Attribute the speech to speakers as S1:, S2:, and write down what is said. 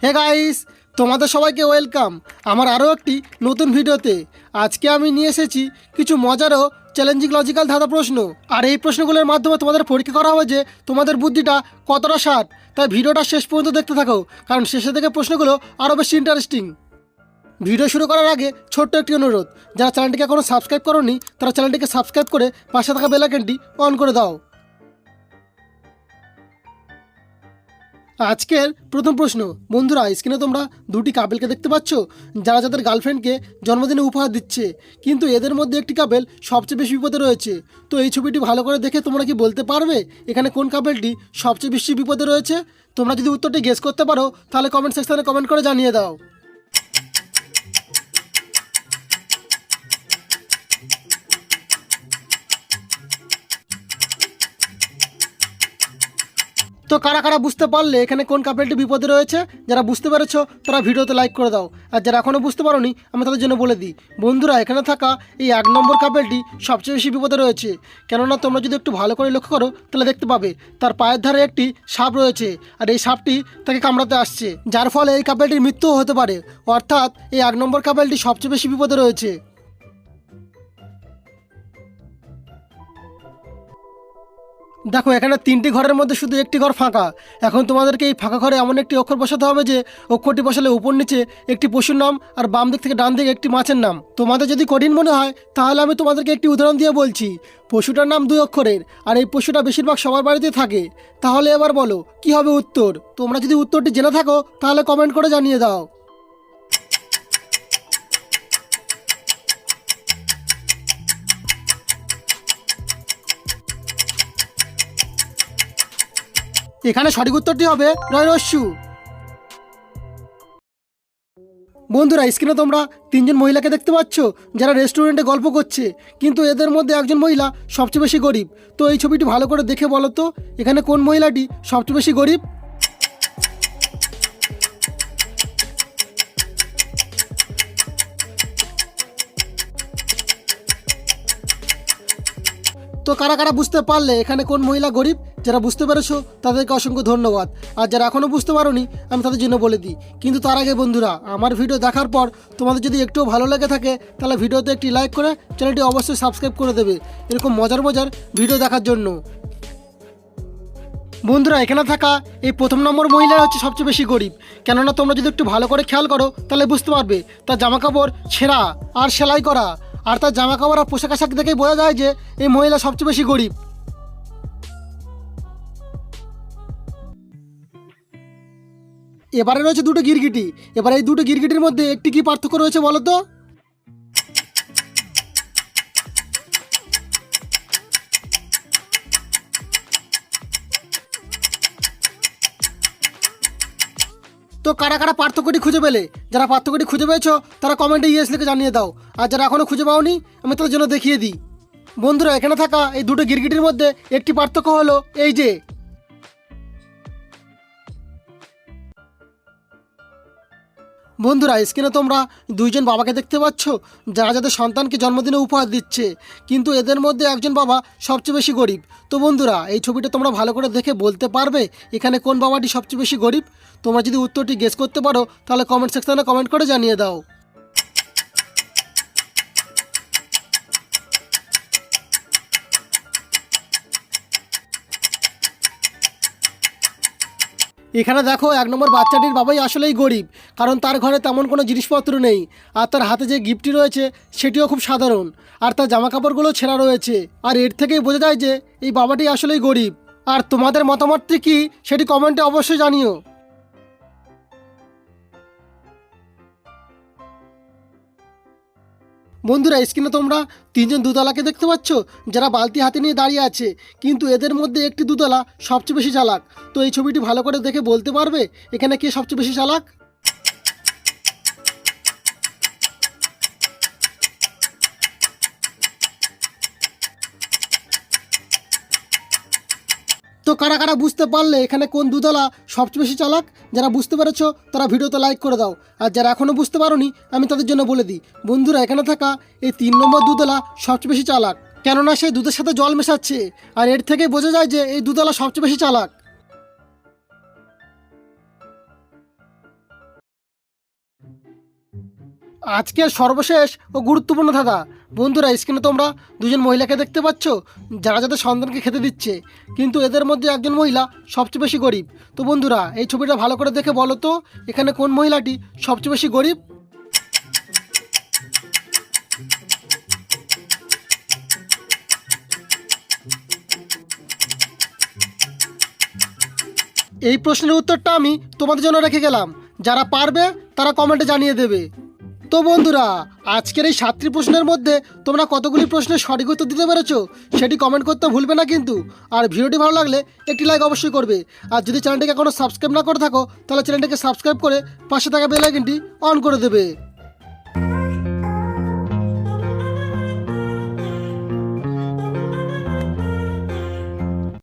S1: Hey guys, তোমাদের সবাইকে welcome আমার আরও একটি নতুন ভিডিওতে। আজকে আমি নিয়ে এসেছি কিছু মজার ও চ্যালেঞ্জিং লজিক্যাল ধাঁধা প্রশ্ন। আর এই প্রশ্নগুলোর মাধ্যমে তোমাদের পরীক্ষা করা হবে যে তোমাদের বুদ্ধিটা কতটা শার্প। তাই ভিডিওটা শেষ পর্যন্ত দেখতে থাকো, কারণ শেষে থেকে প্রশ্নগুলো আরও বেশি ইন্টারেস্টিং। ভিডিও শুরু করার আগে ছোট্ট একটি অনুরোধ, যারা চ্যানেলটিকে এখনও সাবস্ক্রাইব করোনি তারা চ্যানেলটিকে সাবস্ক্রাইব করে পাশে থাকা বেল আইকনটি অন করে দাও। আজকের প্রথম প্রশ্ন। বন্ধুরা, স্ক্রিনে তোমরা দুটি কাপেলকে দেখতে পাচ্ছ, যারা যাদের গার্লফ্রেন্ডকে জন্মদিনে উপহার দিচ্ছে, কিন্তু এদের মধ্যে একটি কাপেল সবচেয়ে বেশি বিপদে রয়েছে। তো এই ছবিটি ভালো করে দেখে তোমরা কি বলতে পারবে এখানে কোন কাপেলটি সবচেয়ে বেশি বিপদে রয়েছে? তোমরা যদি উত্তরটি গেস করতে পারো তাহলে কমেন্ট সেকশনে কমেন্ট করে জানিয়ে দাও। তো কারা কারা বুঝতে পারলে এখানে কোন কাপেলটি বিপদে রয়েছে? যারা বুঝতে পেরেছো তারা ভিডিওতে লাইক করে দাও, আর যারা এখনও বুঝতে পারোনি আমি তাদের জন্য বলে দিই। বন্ধুরা, এখানে থাকা এই 1 নম্বর কাপেলটি সবচেয়ে বেশি বিপদে রয়েছে। কেননা তোমরা যদি একটু ভালো করে লক্ষ্য করো তাহলে দেখতে পাবে তার পায়ের ধারে একটি সাপ রয়েছে, আর এই সাপটি তাকে কামড়াতে আসছে, যার ফলে এই কাপেলটির মৃত্যুও হতে পারে। অর্থাৎ এই 1 নম্বর কাপেলটি সবচেয়ে বেশি বিপদে রয়েছে। দেখো, এখানে 3টি ঘরের মধ্যে শুধু একটি ঘর ফাঁকা। এখন তোমাদেরকে এই ফাঁকা ঘরে এমন একটি অক্ষর বসাতে হবে যে অক্ষরটি বসালে উপর নিচে একটি পশুর নাম আর বাম দিক থেকে ডান দিকে একটি মাছের নাম। তোমাদের যদি কঠিন মনে হয় তাহলে আমি তোমাদেরকে একটি উদাহরণ দিয়ে বলছি। পশুটার নাম 2 অক্ষরের, আর এই পশুটা বেশিরভাগ সবার বাড়িতে থাকে। তাহলে এবার বলো কি হবে উত্তর? তোমরা যদি উত্তরটি জেনে থাকো তাহলে কমেন্ট করে জানিয়ে দাও। এখানে সঠিক উত্তরটি হবে রয়রস্যু। বন্ধুরা, স্ক্রিনে তোমরা 3জন মহিলাকে দেখতে পাচ্ছ, যারা রেস্টুরেন্টে গল্প করছে, কিন্তু এদের মধ্যে একজন মহিলা সবচেয়ে বেশি গরিব। তো এই ছবিটি ভালো করে দেখে বলো তো এখানে কোন মহিলাটি সবচেয়ে বেশি গরিব? তো কারা কারা বুঝতে পারলে এখানে কোন মহিলা গরিব? যারা বুঝতে পেরেছো তাদেরকে অসংখ্য ধন্যবাদ, আর যারা এখনও বুঝতে পারোনি আমি তাদের জন্য বলে দিই। কিন্তু তার আগে বন্ধুরা, আমার ভিডিও দেখার পর তোমাদের যদি একটুও ভালো লেগে থাকে তাহলে ভিডিওতে একটি লাইক করে চ্যানেলটি অবশ্যই সাবস্ক্রাইব করে দেবে এরকম মজার মজার ভিডিও দেখার জন্য। বন্ধুরা, এখানে থাকা এই 1 নম্বর মহিলা হচ্ছে সবচেয়ে বেশি গরিব। কেননা তোমরা যদি একটু ভালো করে খেয়াল করো তাহলে বুঝতে পারবে তার জামাকাপড় ছেঁড়া আর সেলাই করা, আর তার জামাকাপড় আর পোশাক আশাক দেখেই বোঝা যায় যে এই মহিলা সবচেয়ে বেশি গরিব। এবারে রয়েছে 2টো গিরগিটি। এবার এই 2টো গিরগিটির মধ্যে একটি কি পার্থক্য রয়েছে বলো তো? তো কারা কারা পার্থক্যটি খুঁজে পেলে? যারা পার্থক্যটি খুঁজে পেয়েছো তারা কমেন্টে ইয়েস লিখে জানিয়ে দাও, আর যারা এখনও খুঁজে পাওনি আমি তাদের জন্য দেখিয়ে দিই। বন্ধুরা, এখানে থাকা এই 2টো গিরগিটির মধ্যে একটি পার্থক্য হলো এই যে, বন্ধুরা স্ক্রিনে তোমরা 2জন বাবাকে দেখতে পাচ্ছ, যারা যাদের সন্তানকে জন্মদিনে উপহার দিচ্ছে, কিন্তু এদের মধ্যে একজন বাবা সবচেয়ে বেশি গরিব। তো বন্ধুরা, এই ছবিটা তোমরা ভালো করে দেখে বলতে পারবে এখানে কোন বাবাটি সবচেয়ে বেশি গরিব? তোমরা যদি উত্তরটি গেস করতে পারো তাহলে কমেন্ট সেকশনে কমেন্ট করে জানিয়ে দাও। এখানে দেখো, 1 নম্বর বাচ্চাটির বাবাই আসলেই গরিব, কারণ তার ঘরে তেমন কোনো জিনিসপত্র নেই, আর তার হাতে যে গিফটটি রয়েছে সেটিও খুব সাধারণ, আর তার জামা কাপড়গুলো ছেঁড়া রয়েছে। আর এর থেকেই বোঝা যায় যে এই বাবাটি আসলেই গরিব। আর তোমাদের মতামতটি কি সেটি কমেন্টে অবশ্যই জানিও। বন্ধুরা, স্ক্রিনে তোমরা 3জন দুতলাকে দেখতে পাচ্ছ, যারা বালতি হাতে নিয়ে দাঁড়িয়ে আছে, কিন্তু এদের মধ্যে একটি দুতলা সবচেয়ে বেশি চালাক। তো এই ছবিটি ভালো করে দেখে বলতে পারবে এখানে কে সবচেয়ে বেশি চালাক? তো কারা কারা বুঝতে পারলে এখানে কোন দুতলা সবচেয়ে বেশি চালাক? যারা বুঝতে পেরেছো তারা ভিডিওতে লাইক করে দাও, আর যারা এখনও বুঝতে পারোনি আমি তাদের জন্য বলে দিই। বন্ধুরা, এখানে থাকা এই 3 নম্বর দুতলা সবচেয়ে বেশি চালাক, কেননা সে দুধের সাথে জল মেশাচ্ছে, আর এর থেকে বোঝা যায় যে এই দুতলা সবচেয়ে বেশি চালাক। আজকের সর্বশেষ ও গুরুত্বপূর্ণ ধাঁধা। বন্ধুরা, স্ক্রিনে তোমরা দুজন মহিলাকে দেখতে পাচ্ছ যারা যাদের সন্তানকে খেতে দিচ্ছে, কিন্তু এদের মধ্যে একজন মহিলা সবচেয়ে বেশি গরিব। তো বন্ধুরা, এই ছবিটা ভালো করে দেখে বলো তো এখানে কোন মহিলাটি সবচেয়ে বেশি গরিব? এই প্রশ্নের উত্তরটা আমি তোমাদের জন্য রেখে গেলাম, যারা পারবে তারা কমেন্টে জানিয়ে দেবে। তো বন্ধুরা, আজকের এই 7টি প্রশ্নের মধ্যে তোমরা কতগুলি প্রশ্নের সঠিক উত্তর দিতে পেরেছো সেটি কমেন্ট করতে ভুলবে না কিন্তু। আর ভিডিওটি ভালো লাগলে একটি লাইক অবশ্যই করবে। আর যদি চ্যানেলটিকে এখনও সাবস্ক্রাইব না করে থাকো তাহলে চ্যানেলটিকে সাবস্ক্রাইব করে পাশে থাকা বেল আইকনটি অন করে দেবে।